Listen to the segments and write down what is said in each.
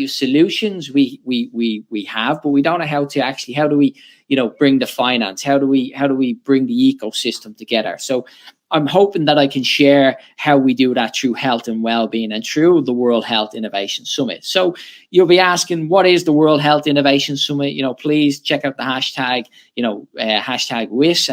solutions we have, but we don't know how to actually, how do we, bring the finance, how do we bring the ecosystem together. So I'm hoping that I can share how we do that through health and well-being and through the World Health Innovation Summit. So you'll be asking, what is the World Health Innovation Summit? Please check out the hashtag, hashtag WIS,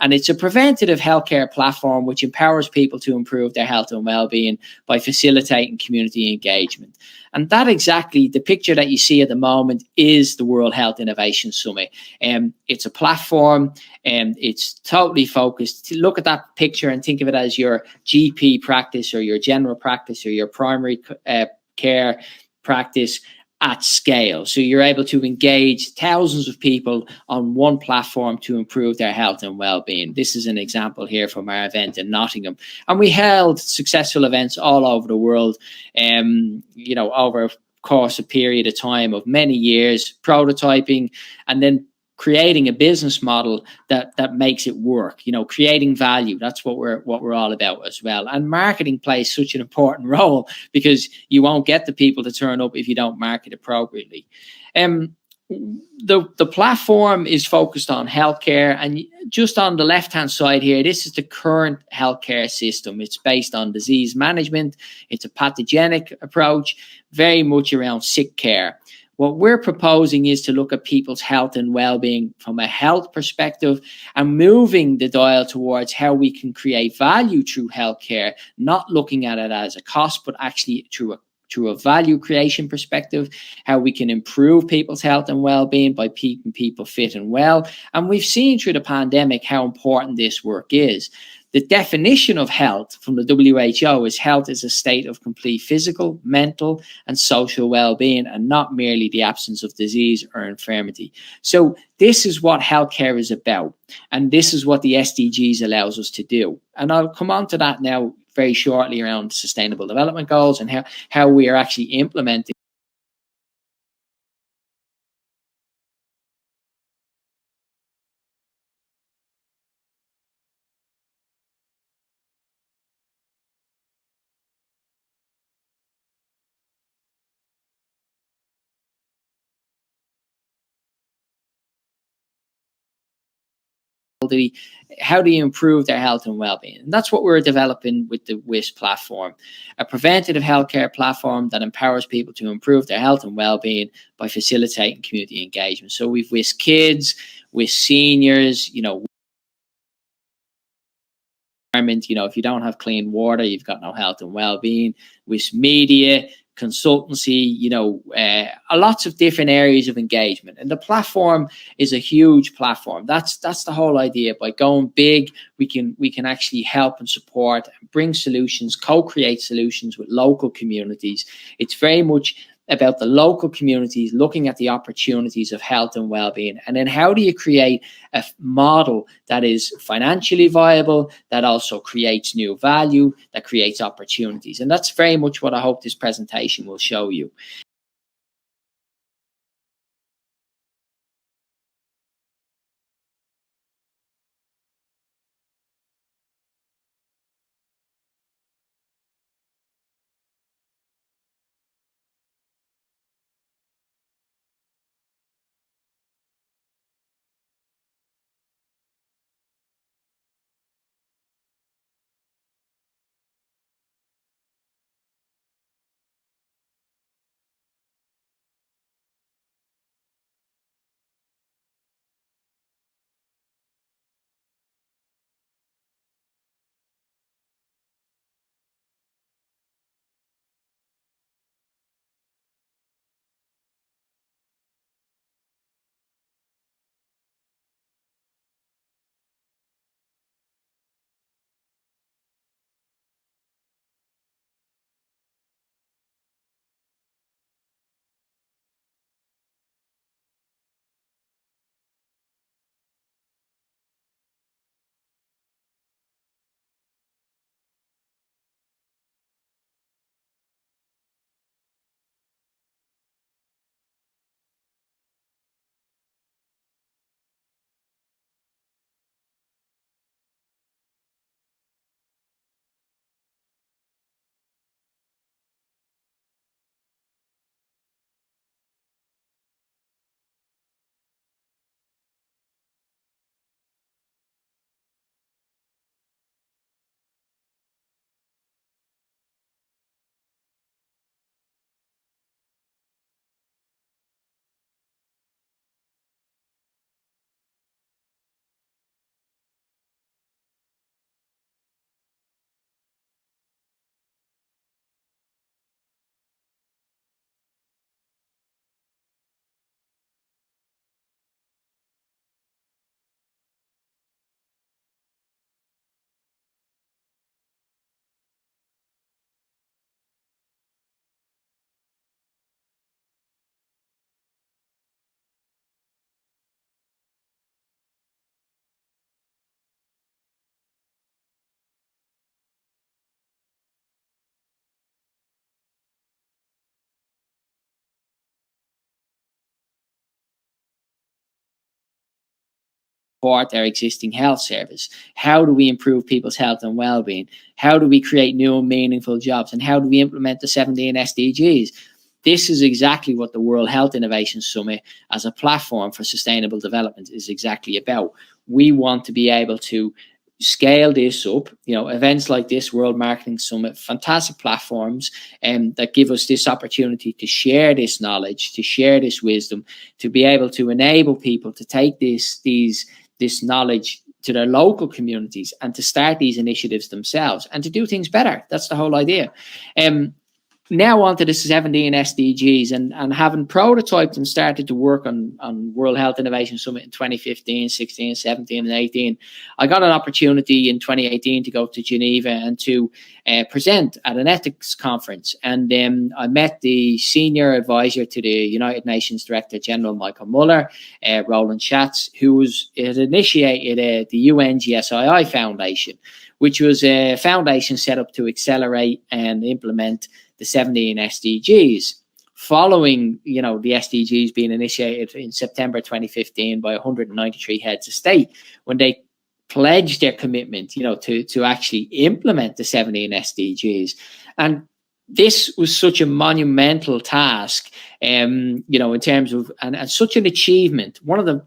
and it's a preventative healthcare platform which empowers people to improve their health and well-being by facilitating community engagement. And that exactly, the picture that you see at the moment is the World Health Innovation Summit. It's a platform, and it's totally focused. To look at that picture and think of it as your GP practice or your general practice or your primary care practice at scale. So you're able to engage thousands of people on one platform to improve their health and well-being. This is an example here from our event in Nottingham. And we held successful events all over the world, over a course, a period of time of many years, prototyping, and then creating a business model that makes it work, creating value. That's what we're all about as well. And marketing plays such an important role, because you won't get the people to turn up if you don't market appropriately. The platform is focused on healthcare, and just on the left-hand side here, this is the current healthcare system. It's based on disease management. It's a pathogenic approach, very much around sick care. What we're proposing is to look at people's health and well-being from a health perspective and moving the dial towards how we can create value through healthcare, not looking at it as a cost, but actually through a value creation perspective, how we can improve people's health and well-being by keeping people fit and well. And we've seen through the pandemic how important this work is. The definition of health from the WHO is health is a state of complete physical, mental, and social well-being, and not merely the absence of disease or infirmity. So this is what healthcare is about, and this is what the SDGs allows us to do. And I'll come on to that now very shortly around Sustainable Development Goals and how we are actually implementing how do you improve their health and well-being. And that's what we're developing with the WIS platform, a preventative healthcare platform that empowers people to improve their health and well-being by facilitating community engagement. So we've WIS kids, WIS seniors, if you don't have clean water, you've got no health and well-being. WIS media, consultancy, lots of different areas of engagement. And the platform is a huge platform. That's the whole idea. By going big, we can actually help and support and bring solutions, co-create solutions with local communities. It's very much about the local communities looking at the opportunities of health and well-being. And then how do you create a model that is financially viable, that also creates new value, that creates opportunities? And that's very much what I hope this presentation will show you. support our existing health service? How do we improve people's health and well-being? How do we create new and meaningful jobs? And how do we implement the 17 SDGs? This is exactly what the World Health Innovation Summit as a platform for sustainable development is exactly about. We want to be able to scale this up. Events like this, World Marketing Summit, fantastic platforms that give us this opportunity to share this knowledge, to share this wisdom, to be able to enable people to take this knowledge to their local communities and to start these initiatives themselves and to do things better. That's the whole idea. Now on to the 17 SDGs, and having prototyped and started to work on World Health Innovation Summit in 2015, 16, 17, and 18, I got an opportunity in 2018 to go to Geneva and to present at an ethics conference. And I met the senior advisor to the United Nations Director General, Michael Muller, Roland Schatz, who had initiated the UNGSII Foundation, which was a foundation set up to accelerate and implement the 17 SDGs, following the SDGs being initiated in September 2015 by 193 heads of state, when they pledged their commitment, to actually implement the 17 SDGs. And this was such a monumental task, in terms of, and such an achievement.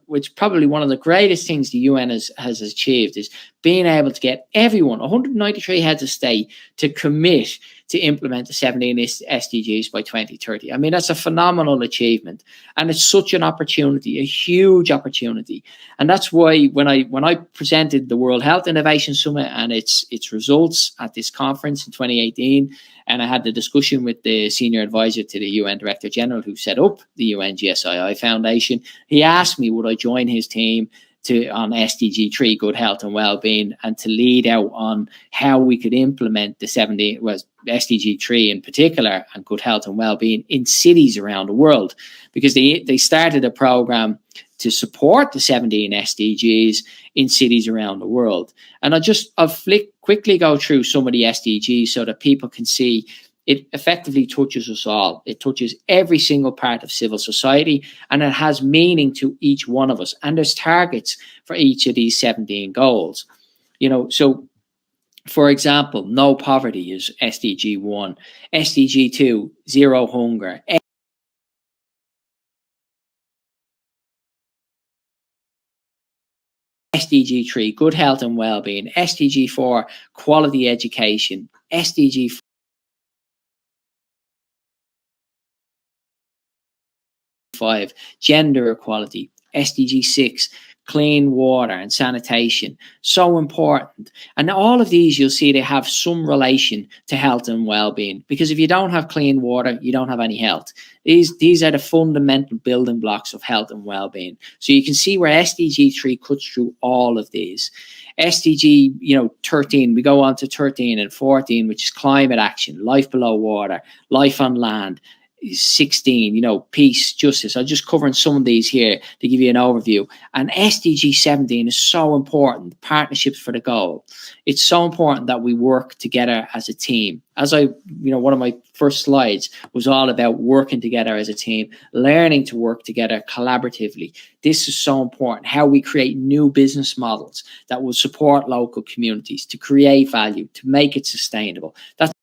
Which probably one of the greatest things the UN has achieved is being able to get everyone, 193 heads of state, to commit to implement the 17 SDGs by 2030. I mean, that's a phenomenal achievement, and it's such an opportunity, a huge opportunity. And that's why when I presented the World Health Innovation Summit and its results at this conference in 2018, and I had the discussion with the senior advisor to the UN Director General who set up the UNGSII Foundation, he asked me would I join his team on SDG 3, good health and well-being, and to lead out on how we could implement the SDG 3 in particular, and good health and well-being in cities around the world, because they started a program to support the 17 SDGs in cities around the world. And I'll quickly go through some of the SDGs so that people can see it effectively touches us all. It touches every single part of civil society, and it has meaning to each one of us. And there's targets for each of these 17 goals. So for example, no poverty is SDG 1, SDG 2, zero hunger, SDG 3, good health and well-being, SDG 4, quality education, SDG 5, gender equality, SDG 6, clean water and sanitation. So important. And all of these, you'll see they have some relation to health and well-being, because if you don't have clean water, you don't have any health. These are the fundamental building blocks of health and well-being. So you can see where SDG 3 cuts through all of these. SDG 13, we go on to 13 and 14, which is climate action, life below water, life on land. 16, peace, justice. I'm just covering some of these here to give you an overview. And SDG 17 is so important, partnerships for the goal. It's so important that we work together as a team. As one of my first slides was all about working together as a team, learning to work together collaboratively. This is so important, how we create new business models that will support local communities, to create value, to make it sustainable. That's